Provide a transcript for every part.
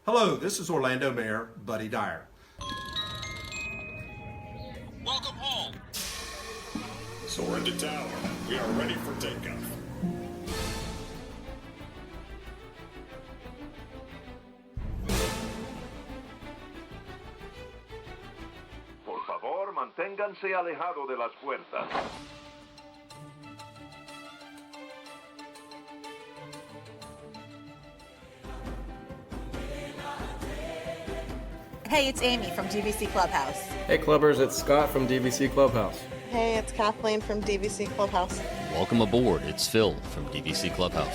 Hello, this is Orlando Mayor Buddy Dyer. Welcome home. Soar into tower. We are ready for takeoff. Por favor, manténganse alejado de las puertas. Hey, it's Amy from DVC Clubhouse. Hey Clubbers, it's Scott from DVC Clubhouse. Hey, it's Kathleen from DVC Clubhouse. Welcome aboard. It's Phil from DVC Clubhouse.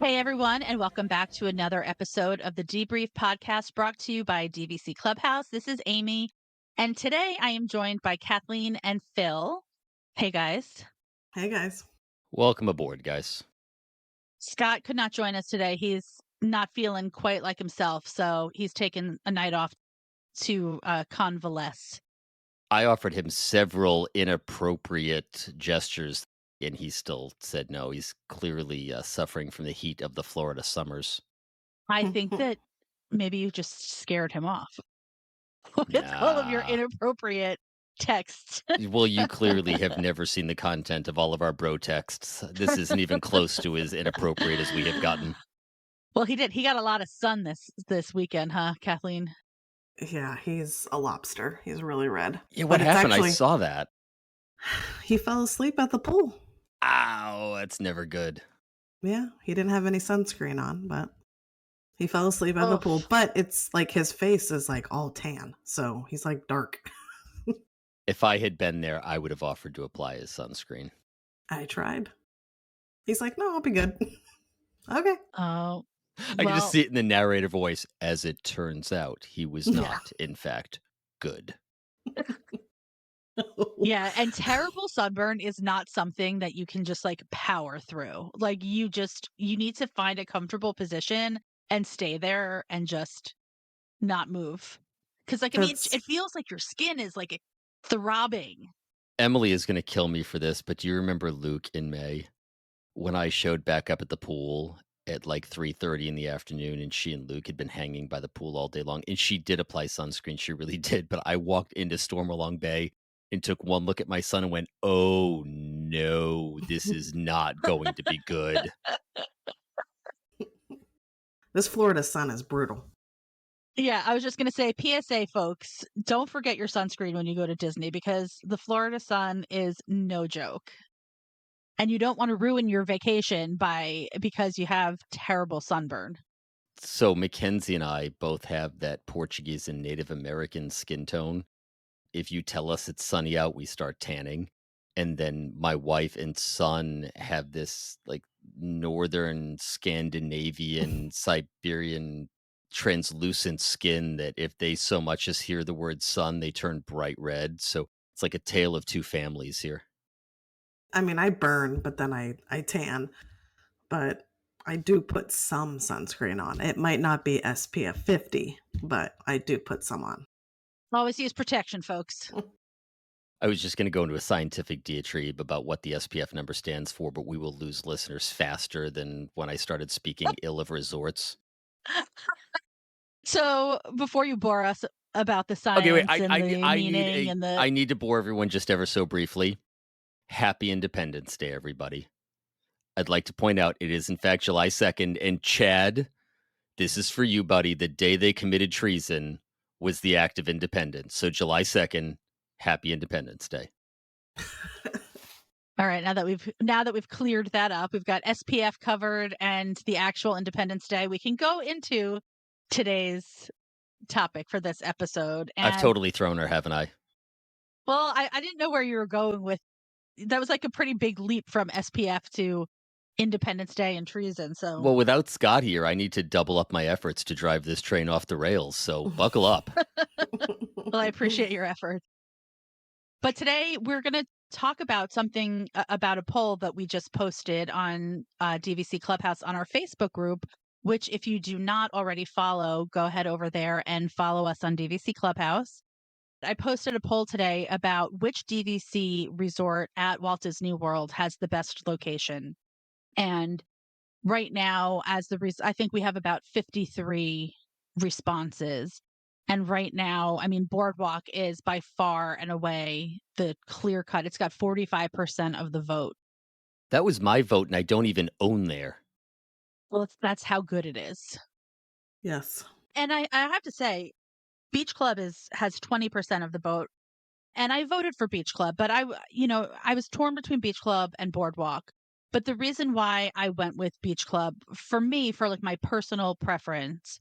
Hey, everyone, and welcome back to another episode of the Debrief podcast brought to you by DVC Clubhouse. This is Amy, and today I am joined by Kathleen and Phil. Hey, guys. Hey, guys. Welcome aboard, guys. Scott could not join us today. He's not feeling quite like himself, so he's taken a night off to convalesce. I offered him several inappropriate gestures, and he still said no. He's clearly suffering from the heat of the Florida summers. I think that maybe you just scared him off with all of your inappropriate texts. Well, you clearly have never seen the content of all of our bro texts. This isn't even close to as inappropriate as we have gotten. Well, he did. He got a lot of sun this weekend, huh, Kathleen? Yeah, he's a lobster. He's really red. Yeah, what happened? I saw that. He fell asleep at the pool. Ow, that's never good. Yeah, he didn't have any sunscreen on, but he fell asleep at the pool. But it's like his face is like all tan, so he's like dark. If I had been there, I would have offered to apply his sunscreen. I tried. He's like, no, I'll be good. Okay. Oh. I can just see it in the narrator voice. As it turns out, he was not, in fact, good. Yeah, and terrible sunburn is not something that you can just like power through. Like you need to find a comfortable position and stay there and just not move. Because like, I mean, it feels like your skin is like throbbing. Emily is going to kill me for this, but do you remember Luke in May when I showed back up at the pool at like 3:30 in the afternoon, and she and Luke had been hanging by the pool all day long, and she did apply sunscreen. She really did. But I walked into Stormalong Bay and took one look at my son and went, oh no, this is not going to be good. This Florida sun is brutal. Yeah, I was just going to say, PSA, folks, don't forget your sunscreen when you go to Disney because the Florida sun is no joke. And you don't want to ruin your vacation because you have terrible sunburn. So Mackenzie and I both have that Portuguese and Native American skin tone. If you tell us it's sunny out, we start tanning. And then my wife and son have this like northern Scandinavian, Siberian translucent skin that if they so much as hear the word sun, they turn bright red. So it's like a tale of two families here. I mean, I burn, but then I tan. But I do put some sunscreen on. It might not be SPF 50, but I do put some on. Always use protection, folks. I was just going to go into a scientific diatribe about what the SPF number stands for, but we will lose listeners faster than when I started speaking ill of resorts. So before you bore us about the science I need to bore everyone just ever so briefly. Happy Independence Day, everybody. I'd like to point out it is in fact July 2nd, and Chad, this is for you, buddy. The day they committed treason was the act of independence. So July 2nd, happy Independence Day. All right, now that we've cleared that up, we've got SPF covered and the actual Independence Day. We can go into today's topic for this episode. And, I've totally thrown her, haven't I? Well, I didn't know where you were going with. That was like a pretty big leap from SPF to Independence Day and treason. So, well, without Scott here, I need to double up my efforts to drive this train off the rails. So buckle up. Well, I appreciate your effort. But today we're going to talk about something about a poll that we just posted on DVC Clubhouse on our Facebook group, which if you do not already follow, go ahead over there and follow us on DVC Clubhouse. I posted a poll today about which DVC resort at Walt Disney World has the best location. And right now, I think we have about 53 responses. And right now, I mean, Boardwalk is by far and away the clear cut. It's got 45% of the vote. That was my vote, and I don't even own there. Well, that's how good it is. Yes. And I have to say, Beach Club has 20% of the vote. And I voted for Beach Club, but I was torn between Beach Club and Boardwalk. But the reason why I went with Beach Club for me, for like my personal preference,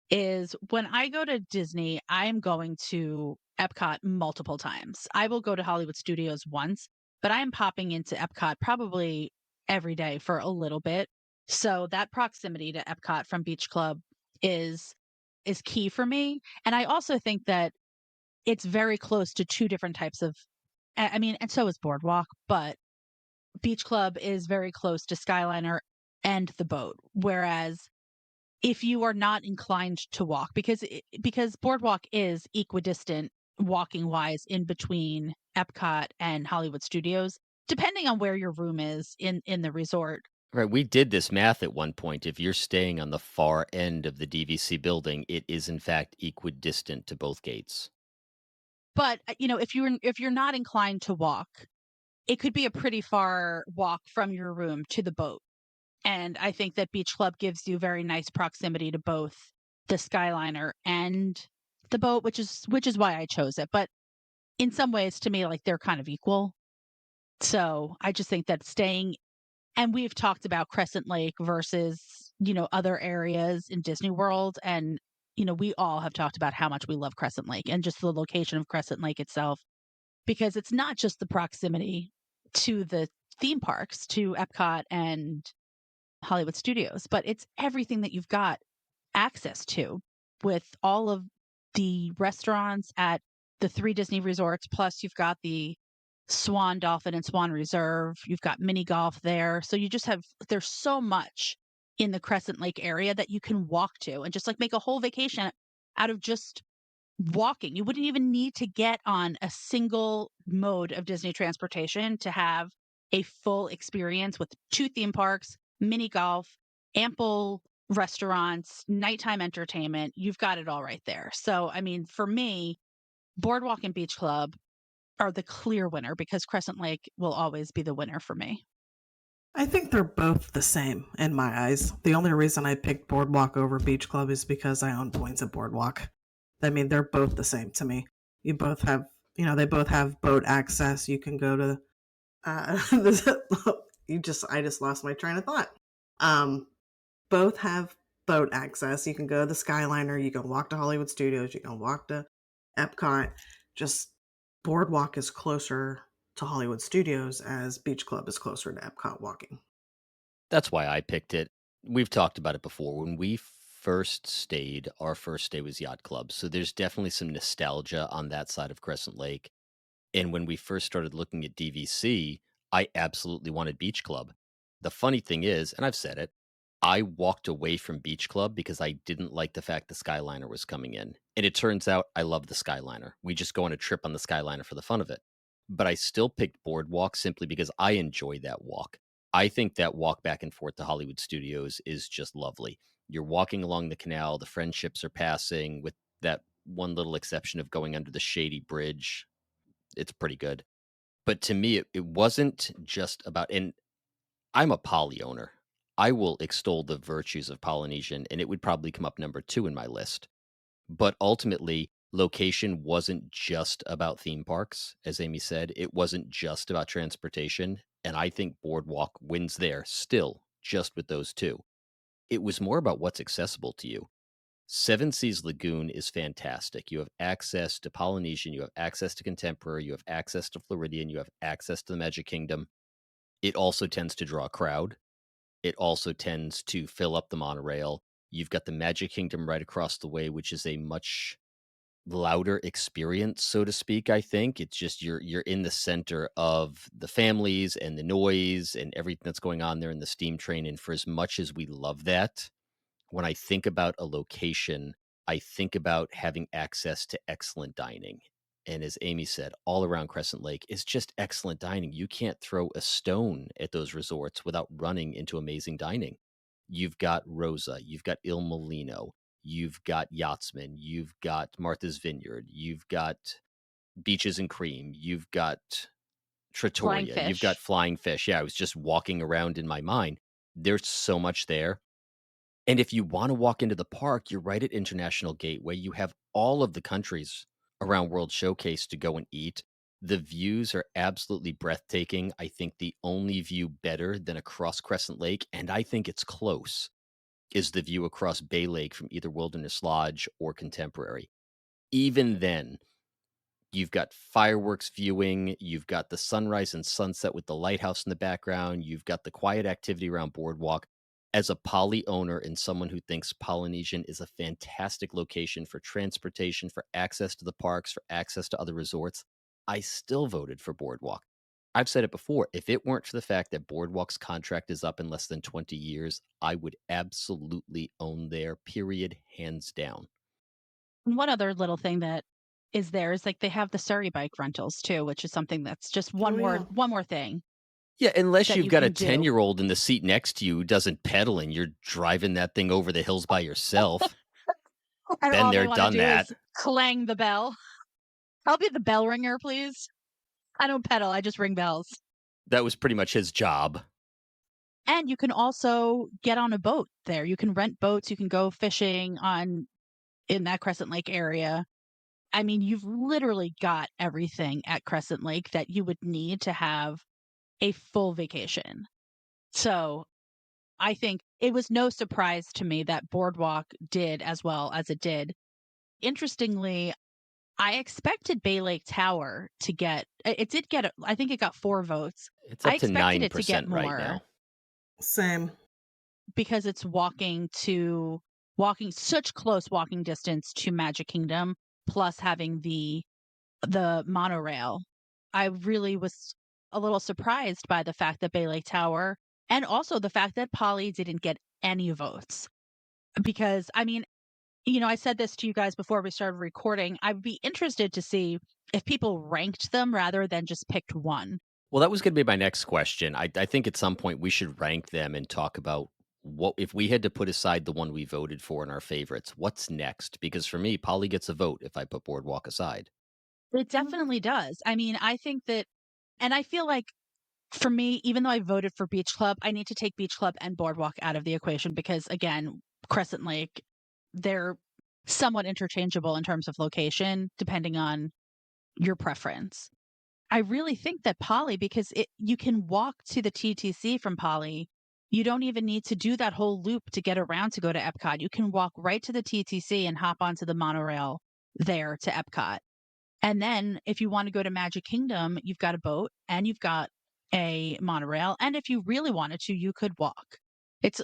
is when I go to Disney, I am going to Epcot multiple times. I will go to Hollywood Studios once, but I am popping into Epcot probably every day for a little bit. So that proximity to Epcot from Beach Club is key for me. And I also think that it's very close to two different types of I mean, and so is Boardwalk, but Beach Club is very close to Skyliner and the boat. Whereas if you are not inclined to walk, because Boardwalk is equidistant walking wise in between Epcot and Hollywood Studios, depending on where your room is in the resort. Right, we did this math at one point. If you're staying on the far end of the DVC building, it is in fact equidistant to both gates. But if you're not inclined to walk, it could be a pretty far walk from your room to the boat. And I think that Beach Club gives you very nice proximity to both the Skyliner and the boat, which is why I chose it. But in some ways, to me, like they're kind of equal. So I just think that staying, and we've talked about Crescent Lake versus, other areas in Disney World. And, we all have talked about how much we love Crescent Lake and just the location of Crescent Lake itself, because it's not just the proximity to the theme parks, to Epcot and Hollywood Studios, but it's everything that you've got access to with all of the restaurants at the three Disney resorts. Plus, you've got the Swan Dolphin and Swan Reserve. You've got mini golf there. So there's so much in the Crescent Lake area that you can walk to and just like make a whole vacation out of just walking. You wouldn't even need to get on a single mode of Disney transportation to have a full experience with two theme parks, mini golf, ample restaurants, nighttime entertainment. You've got it all right there. So, I mean, for me, Boardwalk and Beach Club are the clear winner because Crescent Lake will always be the winner for me. I think they're both the same in my eyes. The only reason I picked Boardwalk over Beach Club is because I own points at Boardwalk. I mean, they're both the same to me. You both have, they both have boat access. You can go to, I just lost my train of thought. Both have boat access. You can go to the Skyliner. You can walk to Hollywood Studios. You can walk to Epcot. Just Boardwalk is closer to Hollywood Studios as Beach Club is closer to Epcot walking. That's why I picked it. We've talked about it before. When we first stayed, our first stay was Yacht Club. So there's definitely some nostalgia on that side of Crescent Lake. And when we first started looking at DVC, I absolutely wanted Beach Club. The funny thing is, and I've said it, I walked away from Beach Club because I didn't like the fact the Skyliner was coming in. And it turns out I love the Skyliner. We just go on a trip on the Skyliner for the fun of it. But I still picked Boardwalk simply because I enjoy that walk. I think that walk back and forth to Hollywood Studios is just lovely. You're walking along the canal, the friendships are passing, with that one little exception of going under the shady bridge. It's pretty good. But to me, it wasn't just about, and I'm a Poly owner. I will extol the virtues of Polynesian, and it would probably come up number 2 in my list. But ultimately, location wasn't just about theme parks, as Amy said. It wasn't just about transportation. And I think Boardwalk wins there still, just with those two. It was more about what's accessible to you. Seven Seas Lagoon is fantastic. You have access to Polynesian, you have access to Contemporary, you have access to Floridian, you have access to the Magic Kingdom. It also tends to draw a crowd. It also tends to fill up the monorail. You've got the Magic Kingdom right across the way, which is a much louder experience, so to speak. I think it's just you're in the center of the families and the noise and everything that's going on there in the steam train. And for as much as we love that, when I think about a location, I think about having access to excellent dining. and as Amy said, all around Crescent Lake is just excellent dining. You can't throw a stone at those resorts without running into amazing dining. You've got Rosa, you've got Il Molino, you've got Yachtsman, you've got Martha's Vineyard, you've got Beaches and Cream, you've got Flying Trattoria, you've got Fish. Flying Fish. Yeah, I was just walking around in my mind. There's so much there. And if you want to walk into the park, you're right at International Gateway. You have all of the countries around World Showcase to go and eat. The views are absolutely breathtaking. I think the only view better than across Crescent Lake, and I think it's close, is the view across Bay Lake from either Wilderness Lodge or Contemporary. Even then, you've got fireworks viewing, you've got the sunrise and sunset with the lighthouse in the background, you've got the quiet activity around Boardwalk. As a Poly owner and someone who thinks Polynesian is a fantastic location for transportation, for access to the parks, for access to other resorts, I still voted for Boardwalk. I've said it before, if it weren't for the fact that Boardwalk's contract is up in less than 20 years, I would absolutely own there, period, hands down. And one other little thing that is there is like they have the Surrey bike rentals too, which is something that's just Oh, yeah. one more thing Yeah, unless that you've you got a can do. 10-year-old in the seat next to you who doesn't pedal and you're driving that thing over the hills by yourself. And Been all there, they want to done do that. is clang the bell. I'll be the bell ringer, please. I don't pedal, I just ring bells. That was pretty much his job. And you can also get on a boat there. You can rent boats, you can go fishing in that Crescent Lake area. I mean, you've literally got everything at Crescent Lake that you would need to have a full vacation. So, I think it was no surprise to me that Boardwalk did as well as it did. Interestingly, I expected Bay Lake Tower to get it did get I think it got 4 votes. It's I up to expected it to get 9% right more now. Same. because it's walking such close walking distance to Magic Kingdom, plus having the monorail. I really was a little surprised by the fact that Bay Lake Tower and also the fact that Polly didn't get any votes. Because I mean, I said this to you guys before we started recording. I would be interested to see if people ranked them rather than just picked one. Well, that was going to be my next question. I think at some point we should rank them and talk about what if we had to put aside the one we voted for in our favorites, what's next? Because for me, Polly gets a vote if I put Boardwalk aside. It definitely does. I mean, I think that, and I feel like for me, even though I voted for Beach Club, I need to take Beach Club and Boardwalk out of the equation because, again, Crescent Lake, they're somewhat interchangeable in terms of location, depending on your preference. I really think that Poly, because you can walk to the TTC from Poly. You don't even need to do that whole loop to get around to go to Epcot. You can walk right to the TTC and hop onto the monorail there to Epcot. And then if you want to go to Magic Kingdom, you've got a boat and you've got a monorail. And if you really wanted to, you could walk. It's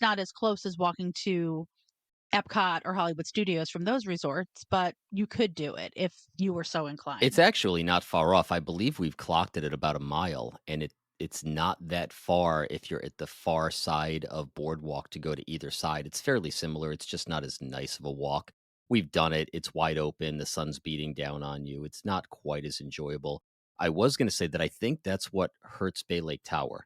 not as close as walking to Epcot or Hollywood Studios from those resorts, but you could do it if you were so inclined. It's actually not far off. I believe we've clocked it at about a mile, and it's not that far if you're at the far side of Boardwalk to go to either side. It's fairly similar. It's just not as nice of a walk. We've done it. It's wide open. The sun's beating down on you. It's not quite as enjoyable. I was going to say that I think that's what hurts Bay Lake Tower.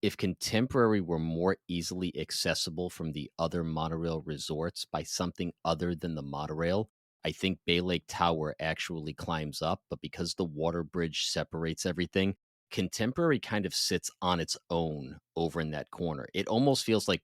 If Contemporary were more easily accessible from the other monorail resorts by something other than the monorail, I think Bay Lake Tower actually climbs up, but because the water bridge separates everything, Contemporary kind of sits on its own over in that corner. It almost feels like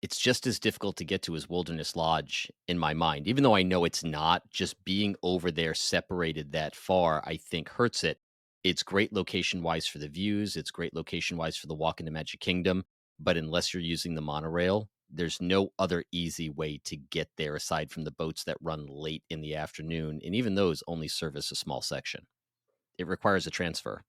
it's just as difficult to get to as Wilderness Lodge in my mind, even though I know it's not. Just being over there separated that far, I think hurts it. It's great location wise for the views. It's great location wise for the walk into Magic Kingdom. But unless you're using the monorail, there's no other easy way to get there aside from the boats that run late in the afternoon. And even those only service a small section. It requires a transfer.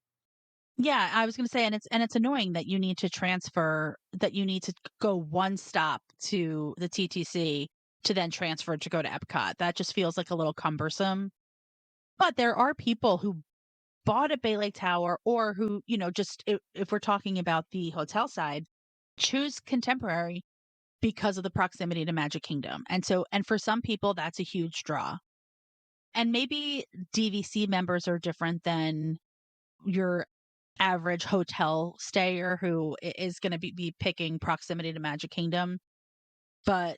Yeah, I was going to say, and it's annoying that you need to go one stop to the TTC to then transfer to go to Epcot. That just feels like a little cumbersome. But there are people who bought at Bay Lake Tower or who, just if we're talking about the hotel side, choose Contemporary because of the proximity to Magic Kingdom. And for some people, that's a huge draw. and maybe DVC members are different than your average hotel stayer who is going to be picking proximity to Magic Kingdom. But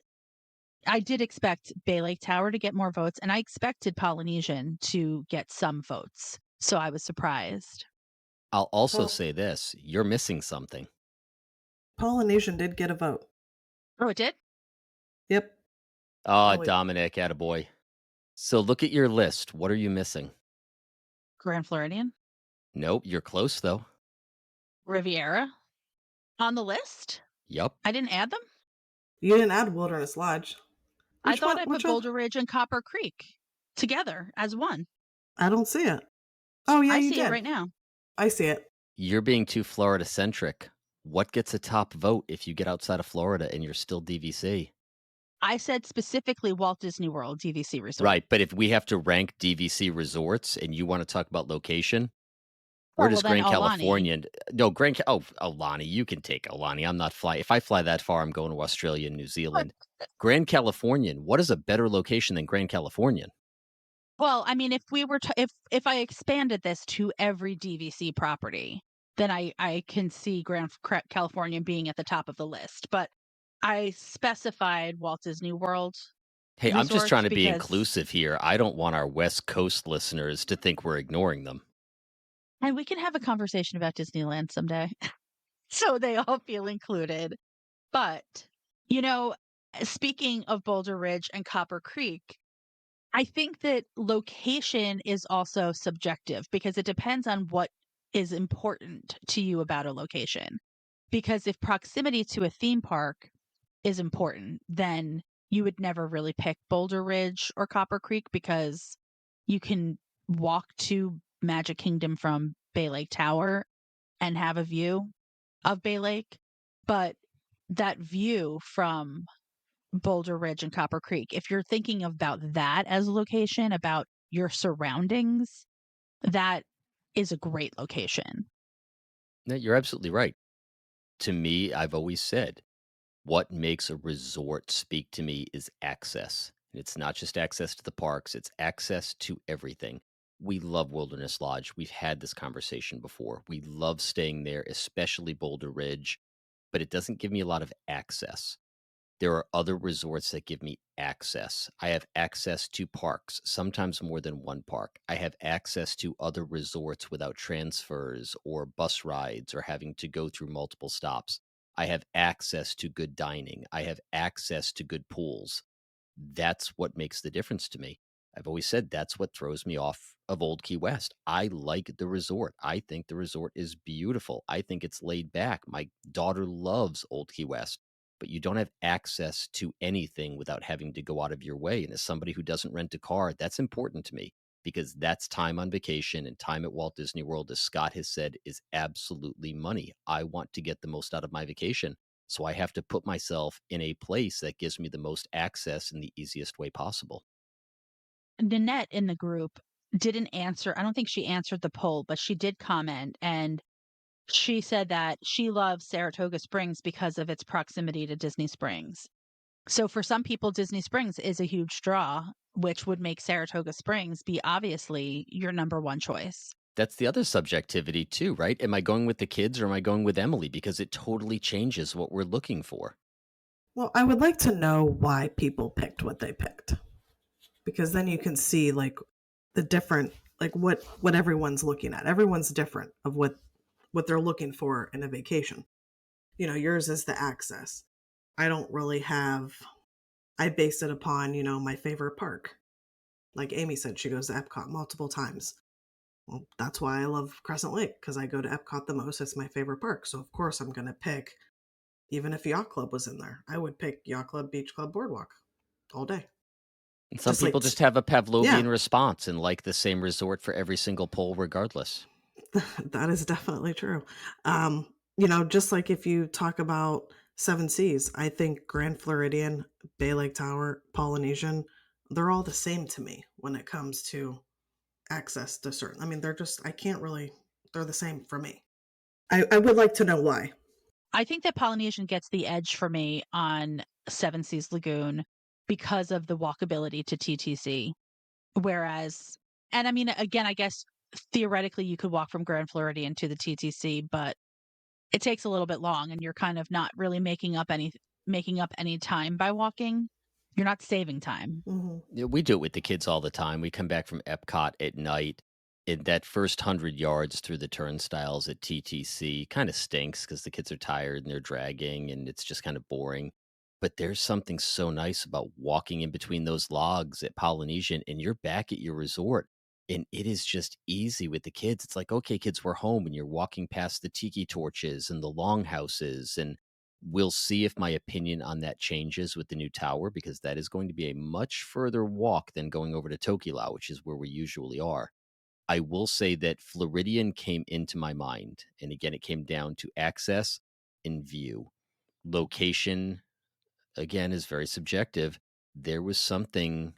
I did expect Bay Lake Tower to get more votes, and I expected Polynesian to get some votes. So I was surprised. I'll also Well, say this, you're missing something. Polynesian did get a vote. Oh, it did? Yep. Ah, Wait. Dominic, attaboy. So look at your list. What are you missing? Grand Floridian? Nope, you're close though. Riviera? On the list? Yup. I didn't add them? You didn't add Wilderness Lodge. I Which thought one? I put Which one? Boulder Ridge and Copper Creek together as one. I don't see it. Oh yeah, I you see did. it right now. I see it. You're being too Florida centric. What gets a top vote if you get outside of Florida and you're still DVC? I said specifically Walt Disney World DVC Resort. Right, but if we have to rank DVC resorts and you want to talk about location, Oh, where does well, then Grand Aulani. California? No, Aulani. You can take Aulani. I'm not fly. If I fly that far, I'm going to Australia and New Zealand. Grand Californian. What is a better location than Grand Californian? Well, I mean, if we were to, if I expanded this to every DVC property, then I can see California being at the top of the list. But I specified Walt Disney World. Hey, I'm just trying to be because- inclusive here. I don't want our West Coast listeners to think we're ignoring them. And we can have a conversation about Disneyland someday, so they all feel included. But, you know, speaking of Boulder Ridge and Copper Creek, I think that location is also subjective because it depends on what is important to you about a location. Because if proximity to a theme park is important, then you would never really pick Boulder Ridge or Copper Creek because you can walk to Magic Kingdom from Bay Lake Tower and have a view of Bay Lake. But that view from Boulder Ridge and Copper Creek, if you're thinking about that as a location, about your surroundings, that is a great location. No, you're absolutely right. To me, I've always said, what makes a resort speak to me is access. And it's not just access to the parks, it's access to everything. We love Wilderness Lodge. We've had this conversation before. We love staying there, especially Boulder Ridge, but it doesn't give me a lot of access. There are other resorts that give me access. I have access to parks, sometimes more than one park. I have access to other resorts without transfers or bus rides or having to go through multiple stops. I have access to good dining. I have access to good pools. That's what makes the difference to me. I've always said that's what throws me off of Old Key West. I like the resort. I think the resort is beautiful. I think it's laid back. My daughter loves Old Key West, but you don't have access to anything without having to go out of your way. And as somebody who doesn't rent a car, that's important to me because that's time on vacation, and time at Walt Disney World, as Scott has said, is absolutely money. I want to get the most out of my vacation. So I have to put myself in a place that gives me the most access in the easiest way possible. Nanette in the group didn't answer. I don't think she answered the poll, but she did comment, and she said that she loves Saratoga Springs because of its proximity to Disney Springs. So for some people, Disney Springs is a huge draw, which would make Saratoga Springs be obviously your number one choice. That's the other subjectivity too, right? Am I going with the kids or am I going with Emily? Because it totally changes what we're looking for. Well, I would like to know why people picked what they picked, because then you can see like the different, like what everyone's looking at. Everyone's different of what they're looking for in a vacation. You know, yours is the access. I don't really have. I base it upon, you know, my favorite park. Like Amy said, she goes to Epcot multiple times. Well, that's why I love Crescent Lake, because I go to Epcot the most. It's my favorite park. So of course I'm going to pick, even if Yacht Club was in there, I would pick Yacht Club, Beach Club, Boardwalk all day. And some Just like- people just have a Pavlovian Yeah. response and like the same resort for every single poll, regardless. That is definitely true. You know, just like if you talk about Seven Seas, I think Grand Floridian, Bay Lake Tower, Polynesian, they're all the same to me when it comes to access to certain. I mean, they're just, I can't really, they're the same for me. I would like to know why. I think that Polynesian gets the edge for me on Seven Seas Lagoon because of the walkability to TTC. Whereas, and I mean, again, I guess theoretically you could walk from Grand Floridian to the TTC, but it takes a little bit long and you're kind of not really making up any time by walking. You're not saving time. Hmm. Yeah, we do it with the kids all the time. We come back from Epcot at night. And that first 100 yards through the turnstiles at TTC kind of stinks because the kids are tired and they're dragging and it's just kind of boring. But there's something so nice about walking in between those logs at Polynesian and you're back at your resort. And it is just easy with the kids. It's like, okay, kids, we're home. And you're walking past the tiki torches and the longhouses. And we'll see if my opinion on that changes with the new tower because that is going to be a much further walk than going over to Tokelau, which is where we usually are. I will say that Floridian came into my mind. And again, it came down to access and view. Location, again, is very subjective. There was something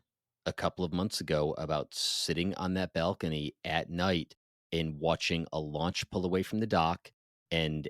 a couple of months ago about sitting on that balcony at night and watching a launch pull away from the dock and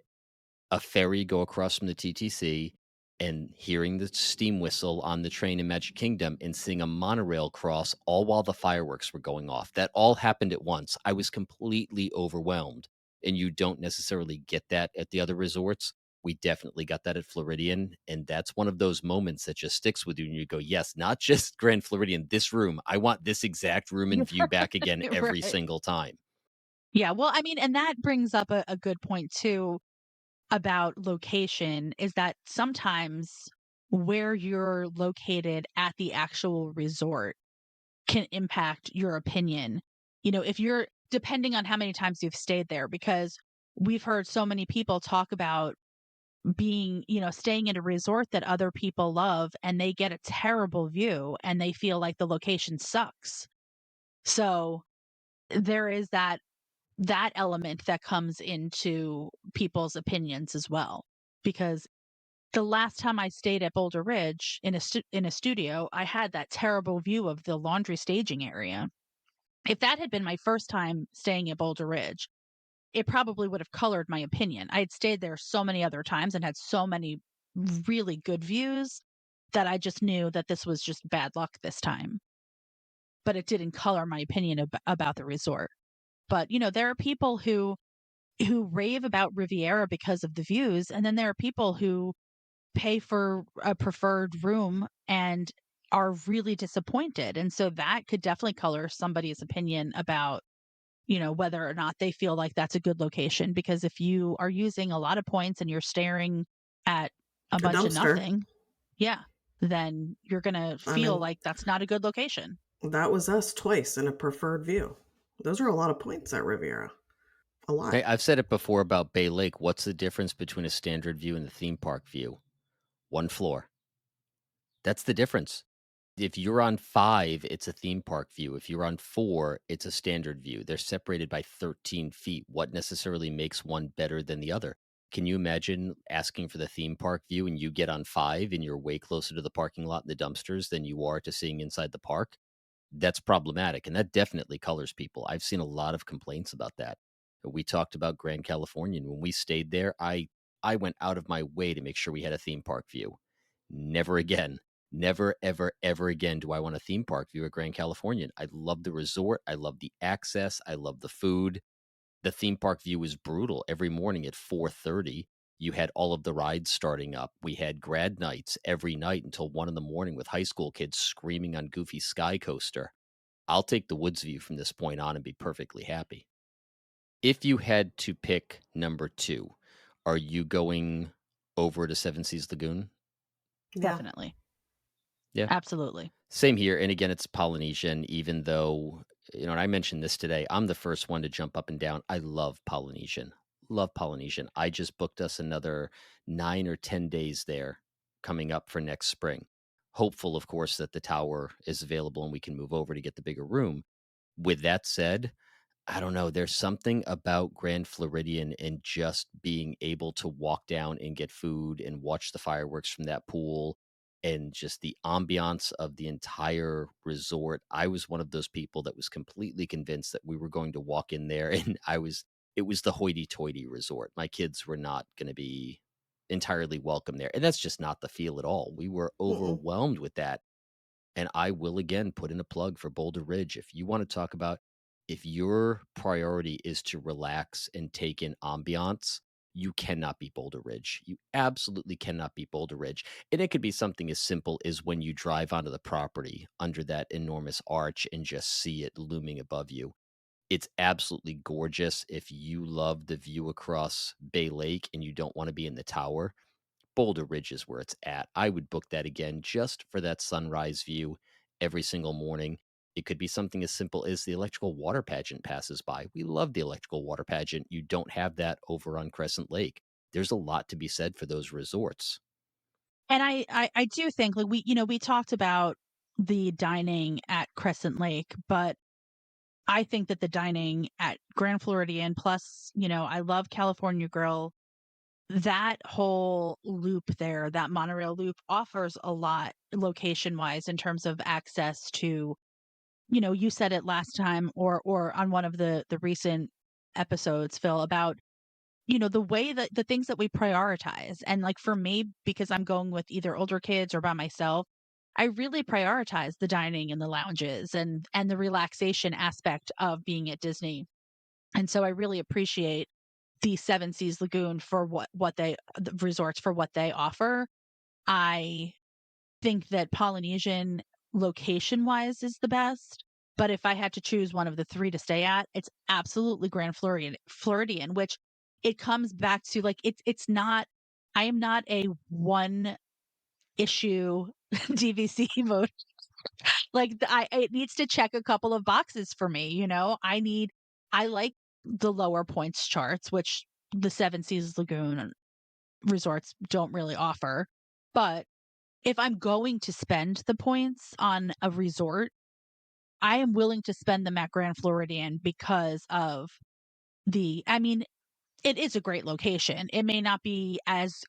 a ferry go across from the TTC and hearing the steam whistle on the train in Magic Kingdom and seeing a monorail cross all while the fireworks were going off. That all happened at once. I was completely overwhelmed. And you don't necessarily get that at the other resorts. We definitely got that at Floridian. And that's one of those moments that just sticks with you. And you go, yes, not just Grand Floridian, this room. I want this exact room and view back again every Right. single time. Yeah. Well, I mean, and that brings up a good point too about location is that sometimes where you're located at the actual resort can impact your opinion. If you're depending on how many times you've stayed there, because we've heard so many people talk about staying in a resort that other people love and they get a terrible view and they feel like the location sucks. So there is that element that comes into people's opinions as well. Because the last time I stayed at Boulder Ridge in a studio, I had that terrible view of the laundry staging area. If that had been my first time staying at Boulder Ridge, it probably would have colored my opinion. I had stayed there so many other times and had so many really good views that I just knew that this was just bad luck this time. But it didn't color my opinion about the resort. But there are people who rave about Riviera because of the views, and then there are people who pay for a preferred room and are really disappointed. And so that could definitely color somebody's opinion about, whether or not they feel like that's a good location. Because if you are using a lot of points and you're staring at a A bunch of dumpster. nothing, yeah, then you're going to I feel mean, like that's not a good location. that was us twice in a preferred view. Those are a lot of points at Riviera. A lot. Hey, I've said it before about Bay Lake. What's the difference between a standard view and the theme park view? One floor. That's the difference. If you're on 5, it's a theme park view. If you're on 4, it's a standard view. They're separated by 13 feet. What necessarily makes one better than the other? Can you imagine asking for the theme park view and you get on 5 and you're way closer to the parking lot and the dumpsters than you are to seeing inside the park? That's problematic, and that definitely colors people. I've seen a lot of complaints about that. We talked about Grand Californian. When we stayed there, I went out of my way to make sure we had a theme park view. Never again. Never, ever, ever again do I want a theme park view at Grand Californian. I love the resort. I love the access. I love the food. The theme park view was brutal. Every morning at 4:30, you had all of the rides starting up. We had grad nights every night until 1 in the morning with high school kids screaming on Goofy Sky Coaster. I'll take the woods view from this point on and be perfectly happy. If you had to pick number 2, are you going over to Seven Seas Lagoon? Yeah. Definitely. Yeah. Absolutely. Same here. And again, it's Polynesian, even though, and I mentioned this today, I'm the first one to jump up and down. I love Polynesian. Love Polynesian. I just booked us another 9 or 10 days there coming up for next spring. Hopeful, of course, that the tower is available and we can move over to get the bigger room. With that said, I don't know. There's something about Grand Floridian and just being able to walk down and get food and watch the fireworks from that pool and just the ambiance of the entire resort. I was one of those people that was completely convinced that we were going to walk in there and it was the hoity-toity resort. My kids were not going to be entirely welcome there. And that's just not the feel at all. We were Mm-mm. overwhelmed with that. And I will again put in a plug for Boulder Ridge. If you want to talk about if your priority is to relax and take in ambiance, you cannot beat Boulder Ridge. You absolutely cannot beat Boulder Ridge. And it could be something as simple as when you drive onto the property under that enormous arch and just see it looming above you. It's absolutely gorgeous. If you love the view across Bay Lake and you don't want to be in the tower, Boulder Ridge is where it's at. I would book that again just for that sunrise view every single morning. It could be something as simple as the electrical water pageant passes by. We love the electrical water pageant. You don't have that over on Crescent Lake. There's a lot to be said for those resorts. And I do think like we talked about the dining at Crescent Lake, but I think that the dining at Grand Floridian plus, I love California Grill. That whole loop there, that monorail loop offers a lot location wise in terms of access to, you said it last time or on one of the recent episodes, Phil, about the way that the things that we prioritize. And like for me, because I'm going with either older kids or by myself, I really prioritize the dining and the lounges and the relaxation aspect of being at Disney. And so I really appreciate the Seven Seas Lagoon for what they the resorts for what they offer. I think that Polynesian location wise is the best. But if I had to choose one of the three to stay at, it's absolutely Grand Floridian, which it comes back to like it's not I am not a one issue DVC mode. Like it needs to check a couple of boxes for me, I like the lower points charts, which the Seven Seas Lagoon resorts don't really offer. But if I'm going to spend the points on a resort, I am willing to spend them at Grand Floridian because of I mean, it is a great location. It may not be as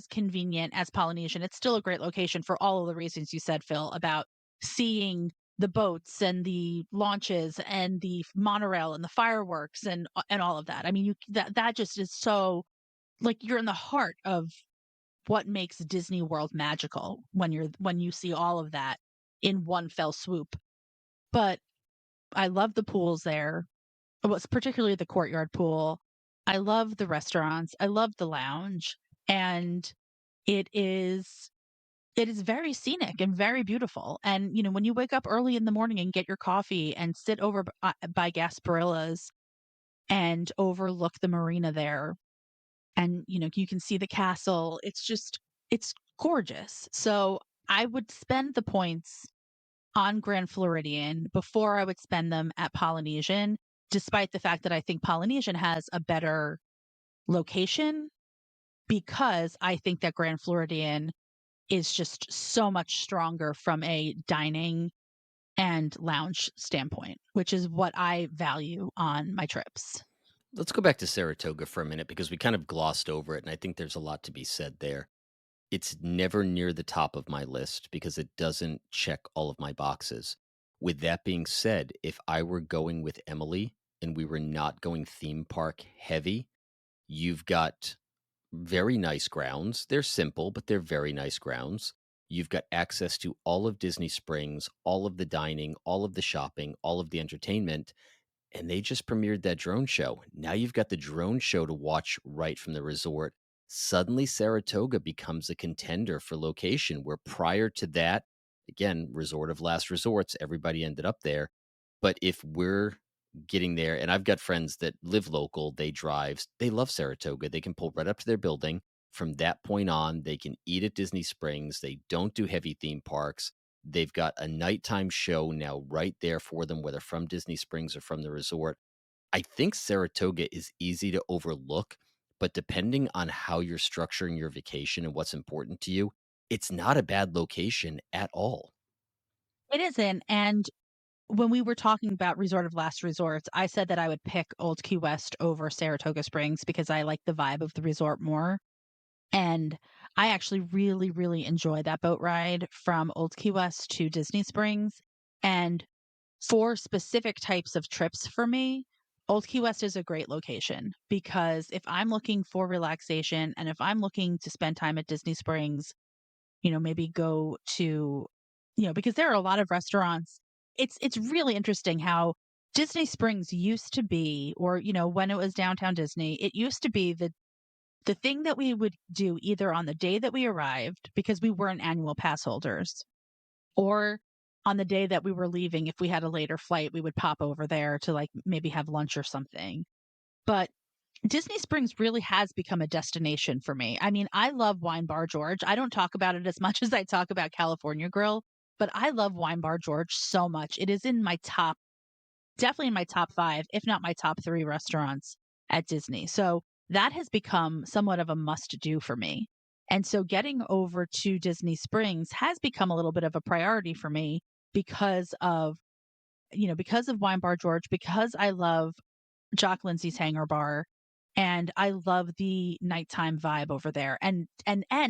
convenient as Polynesian. It's still a great location for all of the reasons you said, Phil, about seeing the boats and the launches and the monorail and the fireworks and all of that. I mean, that just is so like you're in the heart of what makes Disney World magical when you see all of that in one fell swoop. But I love the pools there. Was particularly the courtyard pool. I love the restaurants. I love the lounge, and it is it is very scenic and very beautiful. And when you wake up early in the morning and get your coffee and sit over by Gasparilla's and overlook the marina there, and you can see the castle. It's gorgeous. So I would spend the points on Grand Floridian before I would spend them at Polynesian, despite the fact that I think Polynesian has a better location because I think that Grand Floridian is just so much stronger from a dining and lounge standpoint, which is what I value on my trips. Let's go back to Saratoga for a minute because we kind of glossed over it, and I think there's a lot to be said there. It's never near the top of my list because it doesn't check all of my boxes. With that being said, if I were going with Emily and we were not going theme park heavy, you've got very nice grounds. They're simple, but they're very nice grounds. You've got access to all of Disney Springs, all of the dining, all of the shopping, all of the entertainment, and they just premiered that drone show. Now you've got the drone show to watch right from the resort. Suddenly, Saratoga becomes a contender for location, where prior to that, again, resort of last resorts, everybody ended up there. But if we're getting there, and I've got friends that live local, they drive, they love Saratoga. They can pull right up to their building. From that point on, they can eat at Disney Springs. They don't do heavy theme parks. They've got a nighttime show now right there for them, whether from Disney Springs or from the resort. I think Saratoga is easy to overlook, but depending on how you're structuring your vacation and what's important to you, it's not a bad location at all. It isn't. And when we were talking about resort of last resorts, I said that I would pick Old Key West over Saratoga Springs because I like the vibe of the resort more. And I actually really, really enjoy that boat ride from Old Key West to Disney Springs. And for specific types of trips for me, Old Key West is a great location because if I'm looking for relaxation and if I'm looking to spend time at Disney Springs, maybe go to because there are a lot of restaurants. It's really interesting how Disney Springs used to be, or when it was downtown Disney, it used to be the thing that we would do either on the day that we arrived because we weren't annual pass holders, or on the day that we were leaving. If we had a later flight, we would pop over there to like maybe have lunch or something. But Disney Springs really has become a destination for me. I mean, I love Wine Bar George. I don't talk about it as much as I talk about California Grill, but I love Wine Bar George so much. It is in my top, definitely in my top 5, if not my top 3 restaurants at Disney. So that has become somewhat of a must do for me. And so getting over to Disney Springs has become a little bit of a priority for me because of, because of Wine Bar George, because I love Jock Lindsay's Hangar Bar, and I love the nighttime vibe over there. And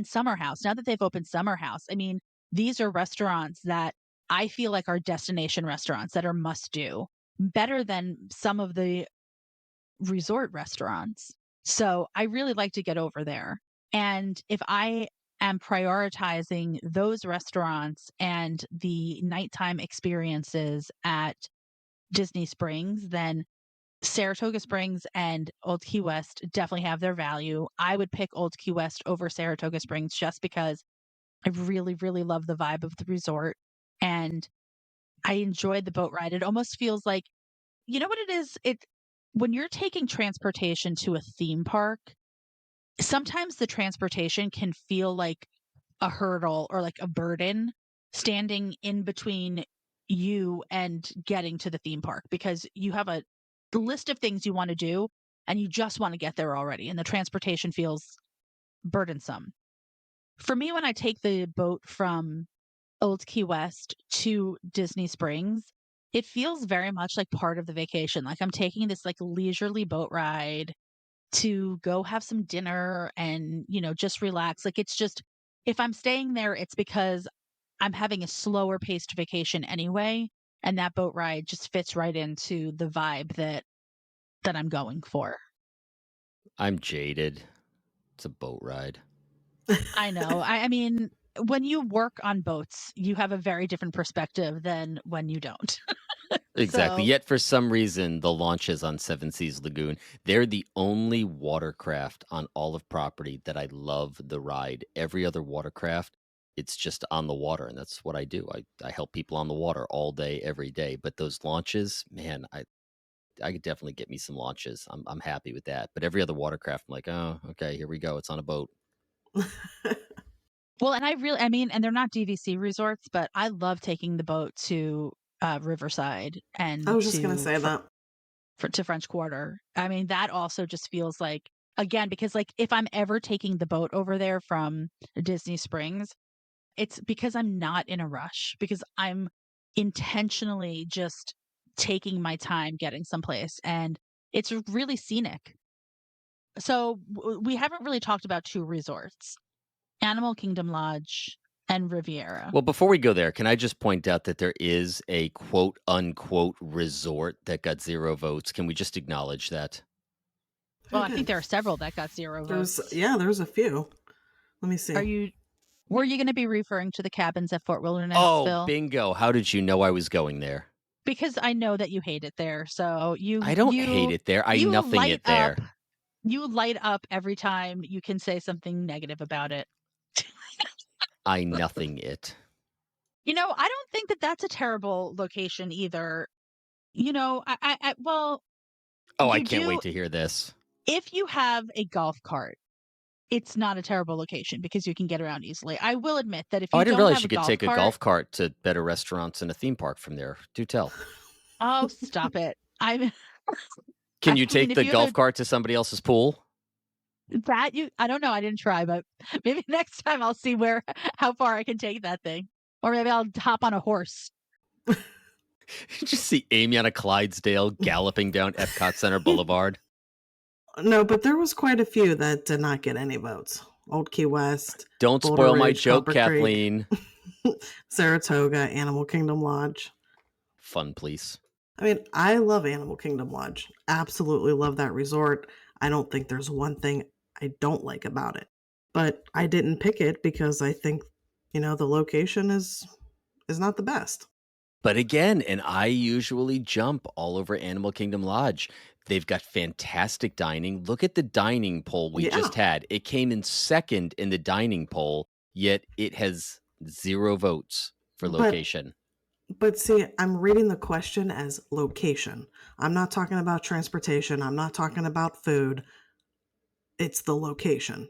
Summer House. Now that they've opened Summer House, I mean, these are restaurants that I feel like are destination restaurants that are must do, better than some of the resort restaurants. So I really like to get over there. And if I am prioritizing those restaurants and the nighttime experiences at Disney Springs, then Saratoga Springs and Old Key West definitely have their value. I would pick Old Key West over Saratoga Springs just because I really, really love the vibe of the resort and I enjoyed the boat ride. It almost feels like, you know what it is? When you're taking transportation to a theme park, sometimes the transportation can feel like a hurdle or like a burden standing in between you and getting to the theme park because you have a list of things you want to do and you just want to get there already and the transportation feels burdensome. For me, when I take the boat from Old Key West to Disney Springs, it feels very much like part of the vacation. Like I'm taking this like leisurely boat ride to go have some dinner and, just relax. Like it's just, if I'm staying there, it's because I'm having a slower paced vacation anyway. And that boat ride just fits right into the vibe that I'm going for. I'm jaded. It's a boat ride. I know. I mean, when you work on boats, you have a very different perspective than when you don't. Exactly. So, Yet for some reason, the launches on Seven Seas Lagoon, they're the only watercraft on all of property that I love the ride. Every other watercraft, it's just on the water, and that's what I do. I help people on the water all day, every day. But those launches, man, I could definitely get me some launches. I'm happy with that. But every other watercraft, I'm like, oh, okay, here we go. It's on a boat. well, and I mean, and they're not DVC resorts, but I love taking the boat to Riverside I and was just gonna say that. to French Quarter. I mean, that also just feels like, again, because like if I'm ever taking the boat over there from Disney Springs, it's because I'm not in a rush, because I'm intentionally just taking my time getting someplace and it's really scenic. So we haven't really talked about 2 resorts, Animal Kingdom Lodge and Riviera. Well, before we go there, can I just point out that there is a quote unquote resort that got 0 votes? Can we just acknowledge that? Well, I think there are several that got 0 votes. There's a few. Let me see. Were you going to be referring to the cabins at Fort Wilderness, Oh, Phil? bingo. How did you know I was going there? Because I know that you hate it there. So I don't hate it there. I nothing light it there. up. You light up every time you can say something negative about it. I nothing it. I don't think that that's a terrible location either. Well, Oh, I you can't do, wait to hear this. if you have a golf cart, it's not a terrible location because you can get around easily. I will admit that if Oh, you I didn't don't realize have you a could golf take cart, a golf cart to better restaurants and a theme park from there. Do tell. oh, stop it. I Can you mean, take if the you have golf cart to somebody else's pool? I don't know. I didn't try, but maybe next time I'll see how far I can take that thing. Or maybe I'll hop on a horse. Just see Amy on a Clydesdale galloping down Epcot Center Boulevard. No, but there was quite a few that did not get any votes. Old Key West. Don't Boulder spoil my Ridge, joke, Copper Creek, Kathleen. Saratoga, Animal Kingdom Lodge. Fun, please. I mean, I love Animal Kingdom Lodge. Absolutely love that resort. I don't think there's one thing I don't like about it. But I didn't pick it because I think, the location is is not the best. But again, and I usually jump all over Animal Kingdom Lodge. They've got fantastic dining. Look at the dining poll we Yeah. just had. It came in second in the dining poll, yet it has 0 votes for But location. but see, I'm reading the question as location. I'm not talking about transportation. I'm not talking about food. It's the location.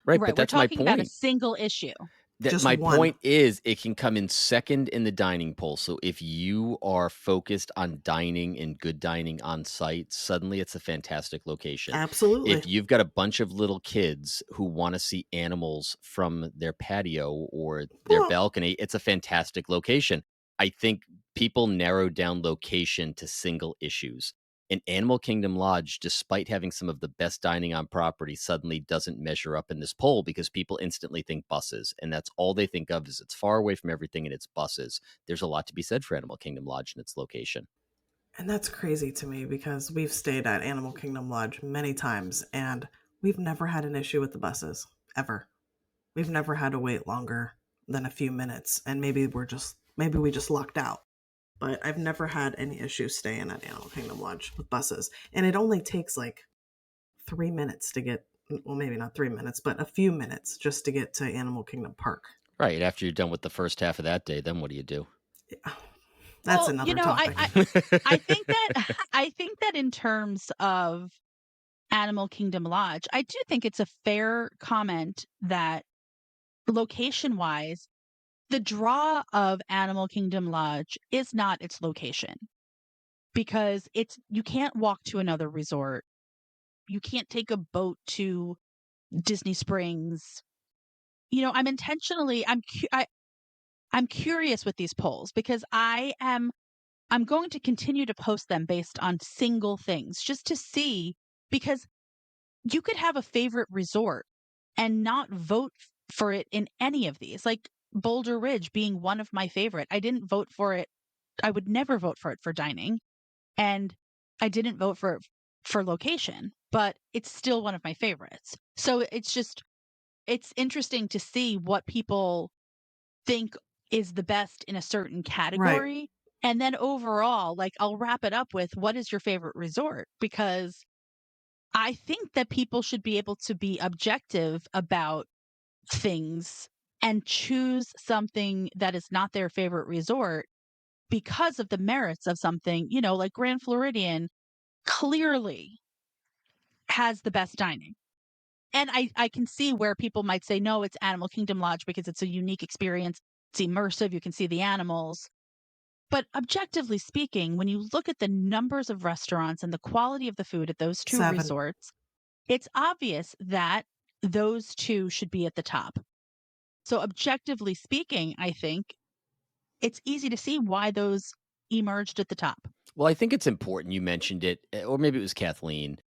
Right, Right. but We're that's my talking about a point. single issue. That Just my one. point is it can come in second in the dining poll. So if you are focused on dining and good dining on site, suddenly it's a fantastic location. Absolutely. If you've got a bunch of little kids who want to see animals from their patio or their Well, balcony, it's a fantastic location. I think people narrow down location to single issues. An Animal Kingdom Lodge, despite having some of the best dining on property, suddenly doesn't measure up in this poll because people instantly think buses. And that's all they think of is it's far away from everything and it's buses. There's a lot to be said for Animal Kingdom Lodge and its location. and that's crazy to me because we've stayed at Animal Kingdom Lodge many times and we've never had an issue with the buses ever. We've never had to wait longer than a few minutes, and maybe we just lucked out. But I've never had any issues staying at Animal Kingdom Lodge with buses, and it only takes like 3 minutes to get. Well, maybe not 3 minutes, but a few minutes just to get to Animal Kingdom Park. Right. After you're done with the first half of that day, then what do you do? That's Well, another I, topic. I think that I think that in terms of Animal Kingdom Lodge, I do think it's a fair comment that location wise, the draw of Animal Kingdom Lodge is not its location because you can't walk to another resort. You can't take a boat to Disney Springs. I'm intentionally I'm curious with these polls because I'm going to continue to post them based on single things just to see because you could have a favorite resort and not vote for it in any of these. Like Boulder Ridge being one of my favorite. I didn't vote for it. I would never vote for it for dining, and I didn't vote for it for location, but it's still one of my favorites. So it's interesting to see what people think is the best in a certain Right. category. And then overall, like I'll wrap it up with what is your favorite resort? Because I think that people should be able to be objective about things and choose something that is not their favorite resort because of the merits of something, like Grand Floridian clearly has the best dining. And I can see where people might say, no, it's Animal Kingdom Lodge because it's a unique experience. It's immersive. You can see the animals. But objectively speaking, when you look at the numbers of restaurants and the quality of the food at those two 7. resorts, it's obvious that those two should be at the top. So, objectively speaking, I think it's easy to see why those emerged at the top. Well, I think it's important you mentioned it, or maybe it was Kathleen.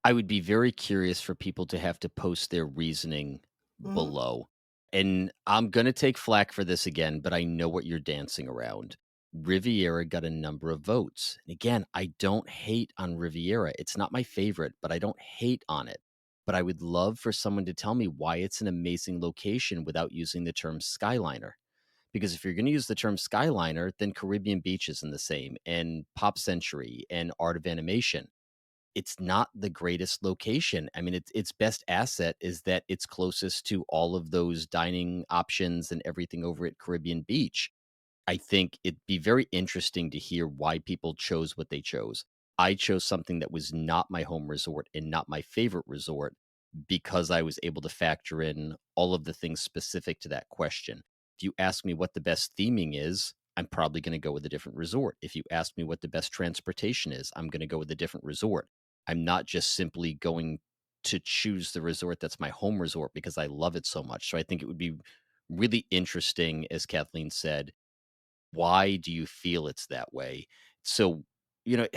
I would be very curious for people to have to post their reasoning Mhm. below. And I'm going to take flack for this again, but I know what you're dancing around. Riviera got a number of votes. And again, I don't hate on Riviera. It's not my favorite, but I don't hate on it. But I would love for someone to tell me why it's an amazing location without using the term Skyliner. Because if you're going to use the term Skyliner, then Caribbean Beach is in the same, and Pop Century and Art of Animation. It's not the greatest location. I mean, its best asset is that it's closest to all of those dining options and everything over at Caribbean Beach. I think it'd be very interesting to hear why people chose what they chose. I chose something that was not my home resort and not my favorite resort because I was able to factor in all of the things specific to that question. If you ask me what the best theming is, I'm probably going to go with a different resort. If you ask me what the best transportation is, I'm going to go with a different resort. I'm not just simply going to choose the resort that's my home resort because I love it so much. So I think it would be really interesting, as Kathleen said, why do you feel it's that way? So, you know,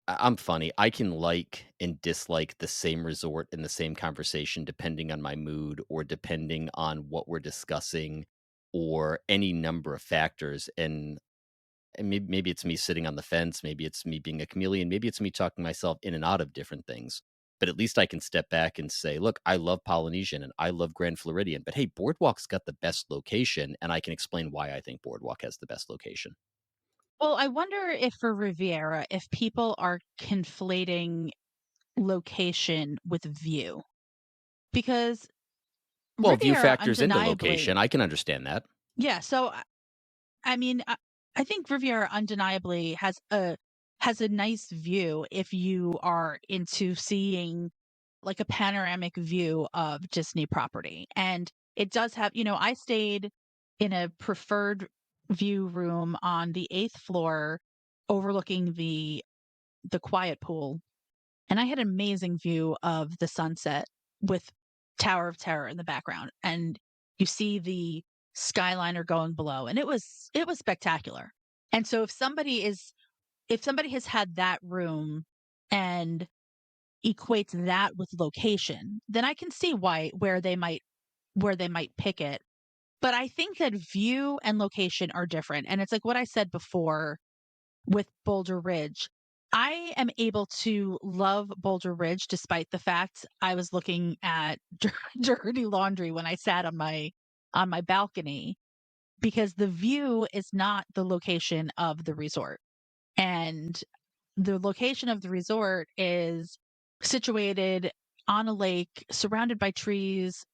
I'm funny. I can like and dislike the same resort in the same conversation depending on my mood or depending on what we're discussing or any number of factors. And maybe it's me sitting on the fence. Maybe it's me being a chameleon. Maybe it's me talking myself in and out of different things. But at least I can step back and say, look, I love Polynesian and I love Grand Floridian, but hey, Boardwalk's got the best location, and I can explain why I think Boardwalk has the best location. Well, I wonder if for Riviera, if people are conflating location with view, because Well, view Riviera factors into undeniably, location. I can understand that. yeah. So I mean, I think Riviera undeniably has a nice view if you are into seeing like a panoramic view of Disney property. And it does have, I stayed in a preferred view room on the 8th floor overlooking the quiet pool, and I had an amazing view of the sunset with Tower of Terror in the background, and you see the Skyliner going below, and it was spectacular. And so if somebody has had that room and equates that with location, then I can see where they might pick it. But I think that view and location are different. And it's like what I said before with Boulder Ridge. I am able to love Boulder Ridge despite the fact I was looking at dirty laundry when I sat on my balcony, because the view is not the location of the resort. And the location of the resort is situated on a lake surrounded by trees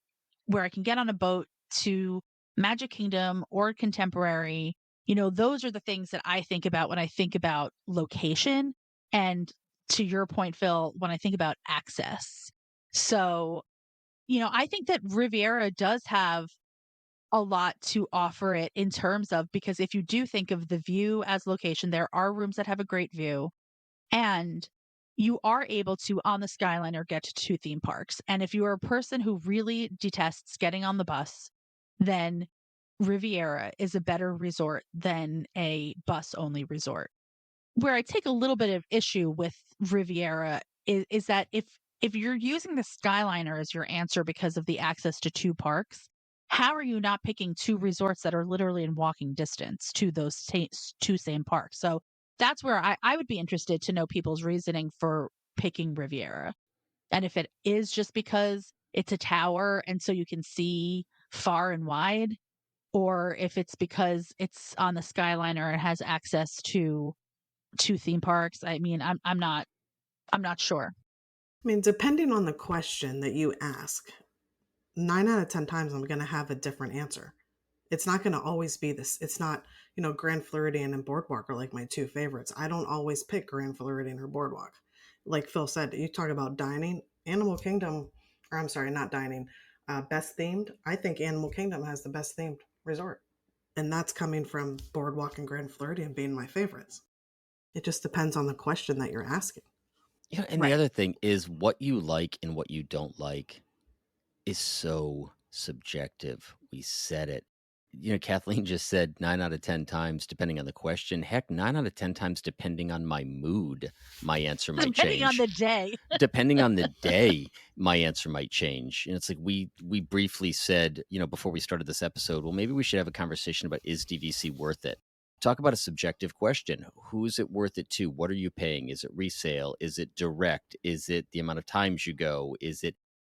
where I can get on a boat to Magic Kingdom or Contemporary. Those are the things that I think about when I think about location. And to your point, Phil, when I think about access. So, I think that Riviera does have a lot to offer it in terms of, because if you do think of the view as location, there are rooms that have a great view, and you are able to, on the Skyliner, get to two theme parks. And if you are a person who really detests getting on the bus, then Riviera is a better resort than a bus only resort. Where I take a little bit of issue with Riviera is that if you're using the Skyliner as your answer because of the access to two parks, how are you not picking two resorts that are literally in walking distance to those two same parks? So that's where I would be interested to know people's reasoning for picking Riviera. And if it is just because it's a tower and so you can see far and wide, or if it's because it's on the Skyliner and has access to two theme parks. I mean, I'm not sure. I mean, depending on the question that you ask, 9 out of 10 times I'm going to have a different answer. It's not going to always be this. It's not, Grand Floridian and Boardwalk are like my two favorites. I don't always pick Grand Floridian or Boardwalk. Like Phil said, you talk about dining, Animal Kingdom, or I'm sorry, not dining, best themed. I think Animal Kingdom has the best themed resort. And that's coming from Boardwalk and Grand Floridian being my favorites. It just depends on the question that you're asking. And the Right. other thing is what you like and what you don't like is so subjective. We said it. Kathleen just said 9 out of 10 times, depending on the question. Heck, 9 out of 10 times, depending on my mood, my answer might Depending on change. the day. Depending on the day, my answer might change. And it's like we briefly said, before we started this episode, well, maybe we should have a conversation about, is DVC worth it? Talk about a subjective question. Who is it worth it to? What are you paying? Is it resale? Is it direct? Is it the amount of times you go?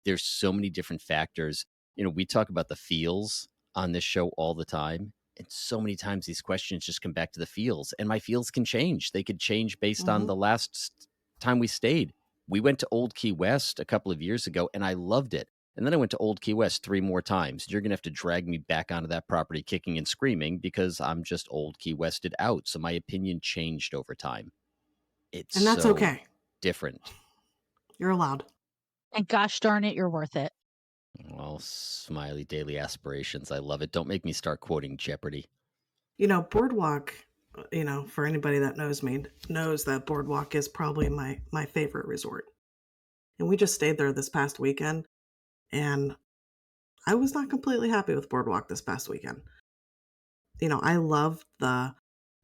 There's so many different factors. We talk about the feels on this show all the time. And so many times these questions just come back to the feels. And my feels can change. They could change based on the last time we stayed. We went to Old Key West a couple of years ago, and I loved it. And then I went to Old Key West 3 more times. You're going to have to drag me back onto that property kicking and screaming because I'm just Old Key Wested out. So my opinion changed over time. It's And that's so okay. different. You're allowed. And gosh darn it, you're worth it. Well, smiley daily aspirations. I love it. Don't make me start quoting Jeopardy. Boardwalk, for anybody that knows me, knows that Boardwalk is probably my favorite resort. And we just stayed there this past weekend, and I was not completely happy with Boardwalk this past weekend. I love the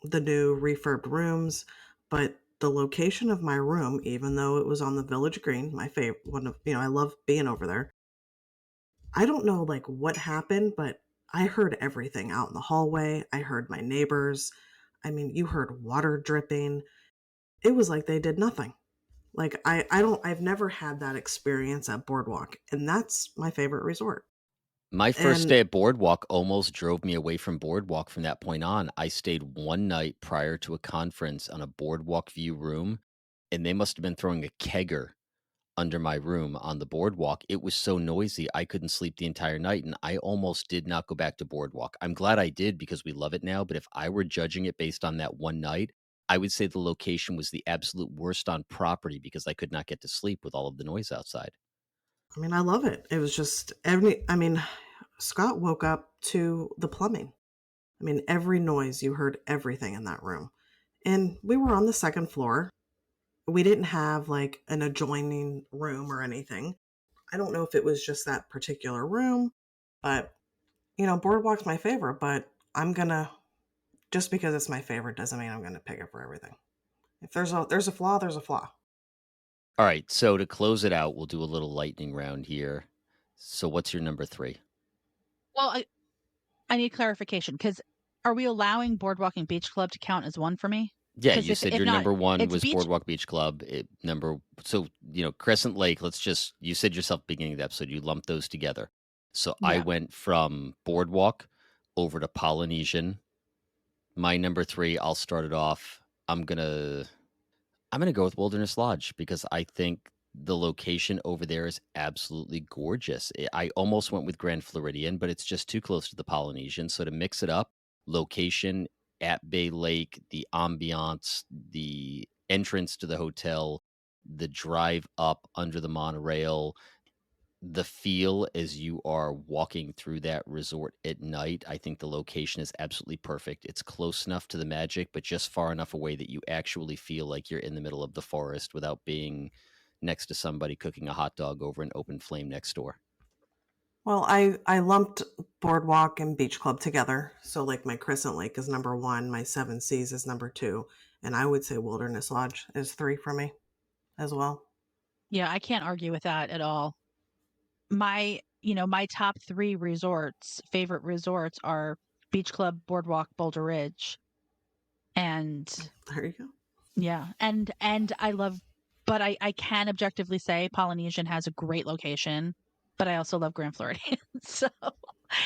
new refurbed rooms, but the location of my room, even though it was on the Village Green, my favorite one of, I love being over there. I don't know like what happened, but I heard everything out in the hallway. I heard my neighbors. I mean, you heard water dripping. It was like they did nothing. Like I've never had that experience at Boardwalk, and that's my favorite resort. My first day And at Boardwalk almost drove me away from Boardwalk from that point on. I stayed one night prior to a conference on a Boardwalk View room, and they must have been throwing a kegger under my room on the Boardwalk. It was so noisy, I couldn't sleep the entire night, and I almost did not go back to Boardwalk. I'm glad I did because we love it now, but if I were judging it based on that one night, I would say the location was the absolute worst on property because I could not get to sleep with all of the noise outside. I mean, I love it. It was just Scott woke up to the plumbing. I mean, every noise, you heard everything in that room. And we were on the second floor. We didn't have like an adjoining room or anything. I don't know if it was just that particular room, but Boardwalk's my favorite, but just because it's my favorite doesn't mean I'm gonna pick it for everything. If there's a flaw, there's a flaw. All right, so to close it out, we'll do a little lightning round here. So what's your number 3? Well, I need clarification because are we allowing Boardwalk and Beach Club to count as one for me? Yeah, Because you said if your not, number 1 it's was Beach. Boardwalk Beach Club. So, Crescent Lake, you said yourself at the beginning of the episode, you lumped those together. So I Yeah. went from Boardwalk over to Polynesian. My number 3, I'll start it off. I'm gonna go with Wilderness Lodge because I think the location over there is absolutely gorgeous. I almost went with Grand Floridian, but it's just too close to the Polynesian. So to mix it up, location at Bay Lake, the ambiance, the entrance to the hotel, the drive up under the monorail, the feel as you are walking through that resort at night, I think the location is absolutely perfect. It's close enough to the magic, but just far enough away that you actually feel like you're in the middle of the forest without being next to somebody cooking a hot dog over an open flame next door. Well, I lumped Boardwalk and Beach Club together. So like my Crescent Lake is number 1, my Seven Seas is number 2, and I would say Wilderness Lodge is 3 for me as well. Yeah, I can't argue with that at all. My top 3 favorite resorts are Beach Club, Boardwalk, Boulder Ridge. And There you go. yeah, and I love, but I can objectively say Polynesian has a great location, but I also love Grand Floridian. So,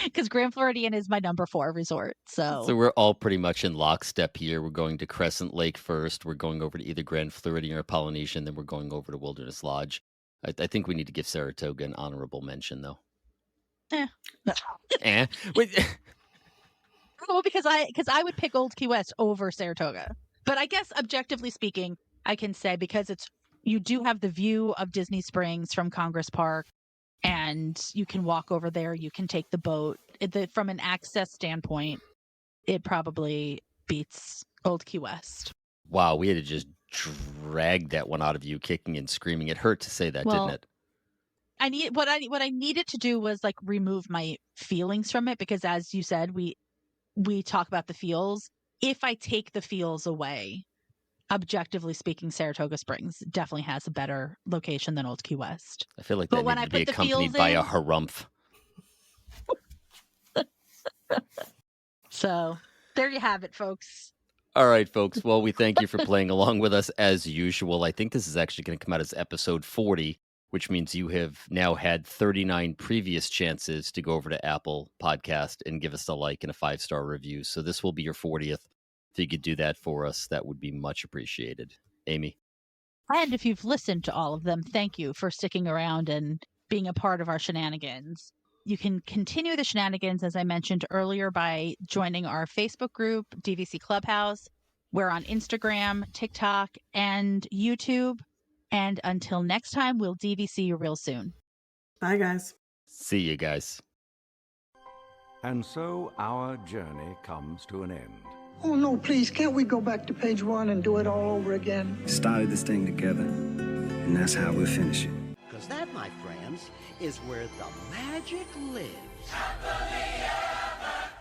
because Grand Floridian is my number 4 resort. So we're all pretty much in lockstep here. We're going to Crescent Lake first. We're going over to either Grand Floridian or Polynesian. Then we're going over to Wilderness Lodge. I think we need to give Saratoga an honorable mention, though. Wait. Well, because I would pick Old Key West over Saratoga. But I guess objectively speaking, I can say because you do have the view of Disney Springs from Congress Park, and you can walk over there. You can take the boat. From an access standpoint, it probably beats Old Key West. Wow, we had to just drag that one out of you, kicking and screaming. It hurt to say that, didn't it? What I needed to do was like remove my feelings from it because, as you said, we talk about the feels. If I take the feels away, objectively speaking, Saratoga Springs definitely has a better location than Old Key West. I feel like But that when needed I to be put the accompanied feels by a in- harumph. So there you have it, folks. All right, folks. Well, we thank you for playing along with us as usual. I think this is actually going to come out as episode 40, which means you have now had 39 previous chances to go over to Apple Podcast and give us a like and a 5-star review. So this will be your 40th. If you could do that for us, that would be much appreciated. Amy? And if you've listened to all of them, thank you for sticking around and being a part of our shenanigans. You can continue the shenanigans, as I mentioned earlier, by joining our Facebook group, DVC Clubhouse. We're on Instagram, TikTok, and YouTube. And until next time, we'll DVC you real soon. Bye, guys. See you guys. And so our journey comes to an end. Oh, no, please, can't we go back to page 1 and do it all over again? Started this thing together, and that's how we'll finish it. Because that, my friends, is where the magic lives. Happily ever